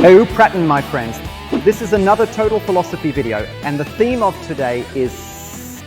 Hello, Pratten, my friends. This is another Total Philosophy video, and the theme of today is...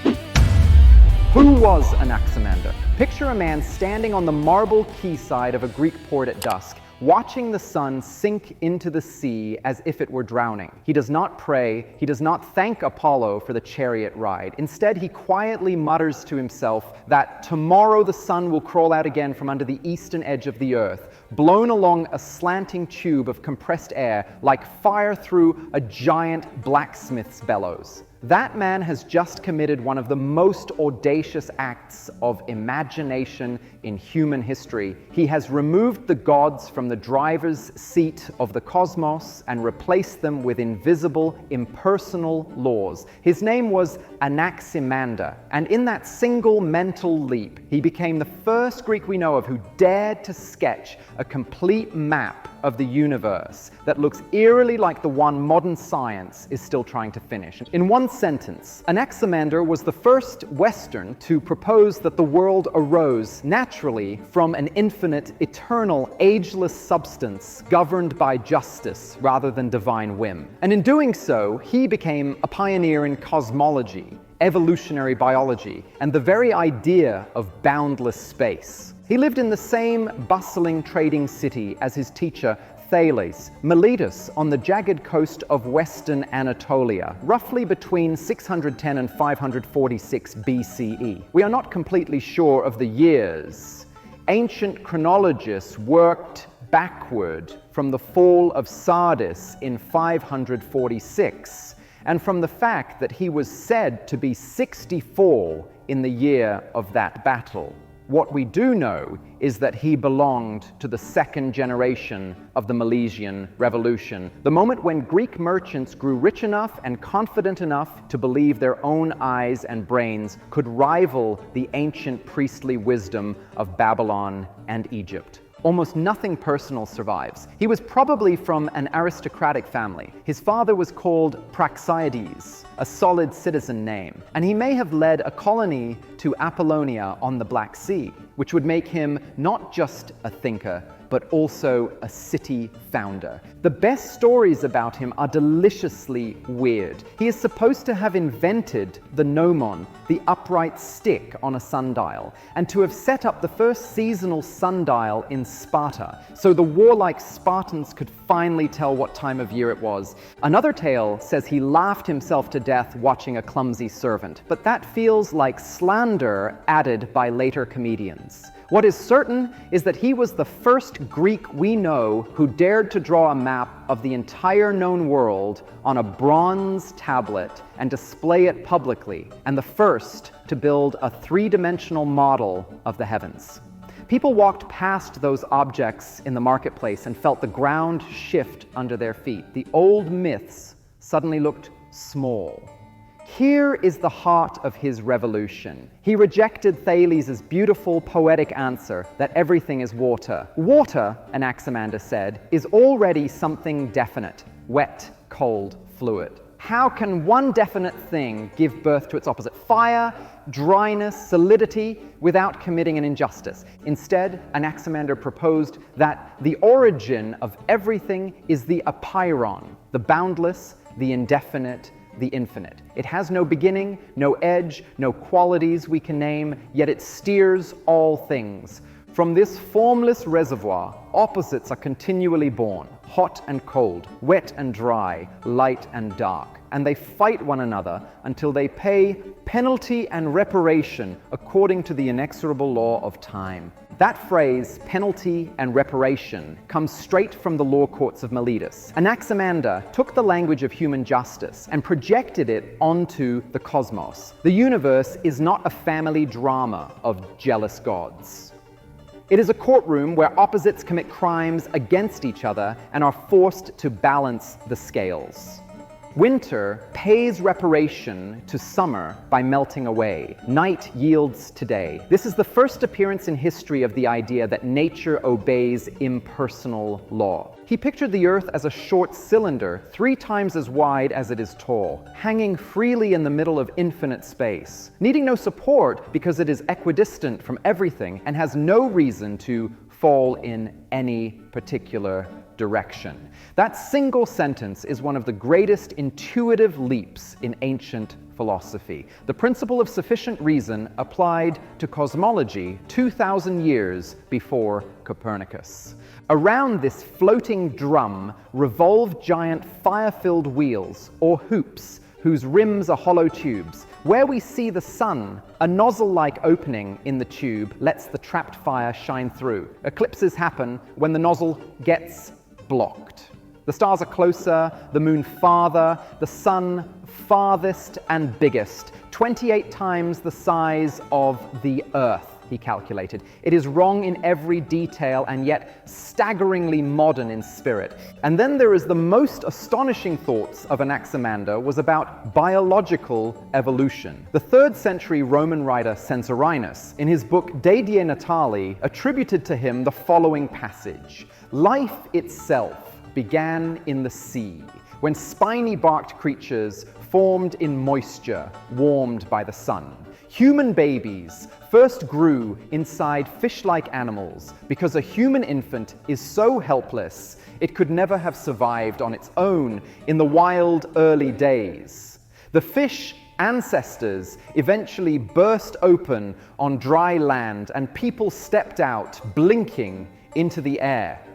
Who was Anaximander? Picture a man standing on the marble quayside of a Greek port at dusk, watching the sun sink into the sea as if it were drowning. He does not pray, he does not thank Apollo for the chariot ride. Instead, he quietly mutters to himself that tomorrow the sun will crawl out again from under the eastern edge of the earth, blown along a slanting tube of compressed air like fire through a giant blacksmith's bellows. That man has just committed one of the most audacious acts of imagination in human history. He has removed the gods from the driver's seat of the cosmos and replaced them with invisible, impersonal laws. His name was Anaximander, and in that single mental leap, he became the first Greek we know of who dared to sketch a complete map of the universe that looks eerily like the one modern science is still trying to finish. In one sentence, Anaximander was the first Western to propose that the world arose naturally from an infinite, eternal, ageless substance governed by justice rather than divine whim. And in doing so, he became a pioneer in cosmology, evolutionary biology, and the very idea of boundless space. He lived in the same bustling trading city as his teacher Thales, Miletus, on the jagged coast of western Anatolia, roughly between 610 and 546 BCE. We are not completely sure of the years. Ancient chronologists worked backward from the fall of Sardis in 546, and from the fact that he was said to be 64 in the year of that battle. What we do know is that he belonged to the second generation of the Milesian Revolution, the moment when Greek merchants grew rich enough and confident enough to believe their own eyes and brains could rival the ancient priestly wisdom of Babylon and Egypt. Almost nothing personal survives. He was probably from an aristocratic family. His father was called Praxiades, a solid citizen name, and he may have led a colony to Apollonia on the Black Sea, which would make him not just a thinker, but also a city founder. The best stories about him are deliciously weird. He is supposed to have invented the gnomon, the upright stick on a sundial, and to have set up the first seasonal sundial in Sparta, so the warlike Spartans could finally tell what time of year it was. Another tale says he laughed himself to death watching a clumsy servant, but that feels like slander added by later comedians. What is certain is that he was the first Greek we know who dared to draw a map of the entire known world on a bronze tablet and display it publicly, and the first to build a three-dimensional model of the heavens. People walked past those objects in the marketplace and felt the ground shift under their feet. The old myths suddenly looked small. Here is the heart of his revolution. He rejected Thales' beautiful poetic answer that everything is water. Water, Anaximander said, is already something definite: wet, cold, fluid. How can one definite thing give birth to its opposite? Fire, dryness, solidity, without committing an injustice. Instead, Anaximander proposed that the origin of everything is the apeiron, the boundless, the indefinite, the infinite. It has no beginning, no edge, no qualities we can name, yet it steers all things. From this formless reservoir, opposites are continually born, hot and cold, wet and dry, light and dark, and they fight one another until they pay penalty and reparation according to the inexorable law of time. That phrase, penalty and reparation, comes straight from the law courts of Miletus. Anaximander took the language of human justice and projected it onto the cosmos. The universe is not a family drama of jealous gods. It is a courtroom where opposites commit crimes against each other and are forced to balance the scales. Winter pays reparation to summer by melting away. Night yields to day. This is the first appearance in history of the idea that nature obeys impersonal law. He pictured the Earth as a short cylinder, 3 times as wide as it is tall, hanging freely in the middle of infinite space, needing no support because it is equidistant from everything and has no reason to fall in any particular direction. That single sentence is one of the greatest intuitive leaps in ancient philosophy. The principle of sufficient reason applied to cosmology 2,000 years before Copernicus. Around this floating drum revolve giant fire-filled wheels, or hoops, whose rims are hollow tubes. Where we see the sun, a nozzle-like opening in the tube lets the trapped fire shine through. Eclipses happen when the nozzle gets blocked. The stars are closer, the moon farther, the sun farthest and biggest, 28 times the size of the Earth, he calculated. It is wrong in every detail and yet staggeringly modern in spirit. And then there is the most astonishing thoughts of Anaximander was about biological evolution. The 3rd century Roman writer Censorinus, in his book De Die Natali, attributed to him the following passage: "Life itself began in the sea, when spiny-barked creatures formed in moisture, warmed by the sun. Human babies first grew inside fish-like animals because a human infant is so helpless it could never have survived on its own in the wild early days. The fish ancestors eventually burst open on dry land and people stepped out, blinking, into the air.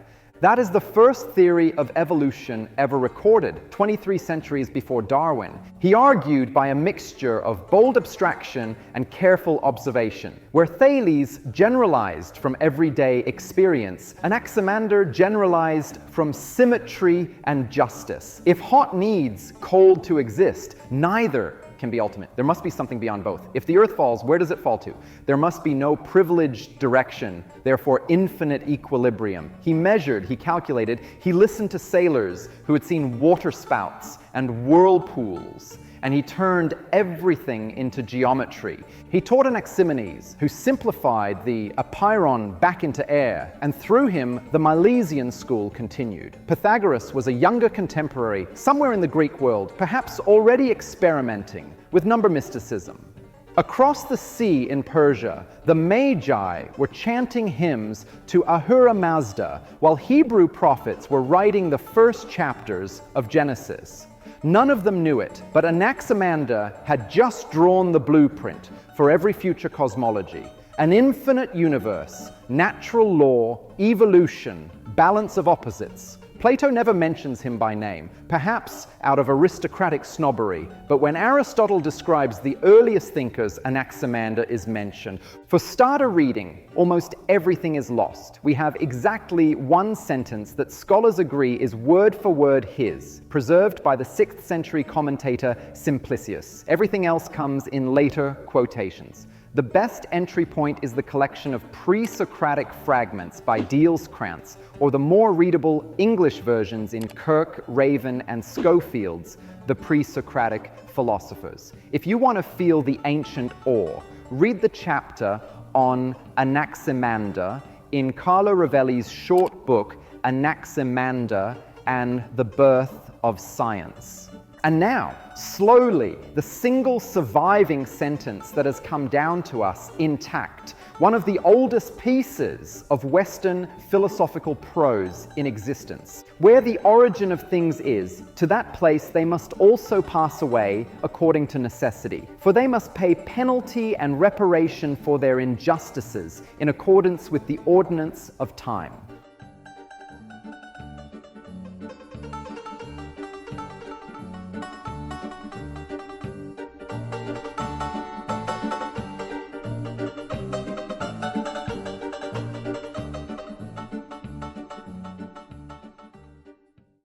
That is the first theory of evolution ever recorded, 23 centuries before Darwin. He argued by a mixture of bold abstraction and careful observation. Where Thales generalized from everyday experience, Anaximander generalized from symmetry and justice. If hot needs cold to exist, neither can be ultimate. There must be something beyond both. If the earth falls, where does it fall to? There must be no privileged direction, therefore infinite equilibrium. He measured, he calculated, he listened to sailors who had seen water spouts and whirlpools, and he turned everything into geometry. He taught Anaximenes, who simplified the apeiron back into air, and through him the Milesian school continued. Pythagoras was a younger contemporary, somewhere in the Greek world, perhaps already experimenting with number mysticism. Across the sea in Persia, the Magi were chanting hymns to Ahura Mazda, while Hebrew prophets were writing the first chapters of Genesis. None of them knew it, but Anaximander had just drawn the blueprint for every future cosmology. An infinite universe, natural law, evolution, balance of opposites. Plato never mentions him by name, perhaps out of aristocratic snobbery, but when Aristotle describes the earliest thinkers, Anaximander is mentioned. For starter reading, almost everything is lost. We have exactly one sentence that scholars agree is word for word his, preserved by the 6th century commentator Simplicius. Everything else comes in later quotations. The best entry point is the collection of pre-Socratic fragments by Diels-Krantz, or the more readable English versions in Kirk, Raven, and Schofield's The Pre-Socratic Philosophers. If you want to feel the ancient awe, read the chapter on Anaximander in Carlo Rovelli's short book, Anaximander and the Birth of Science. And now, slowly, the single surviving sentence that has come down to us intact, one of the oldest pieces of Western philosophical prose in existence. Where the origin of things is, to that place they must also pass away according to necessity, for they must pay penalty and reparation for their injustices in accordance with the ordinance of time.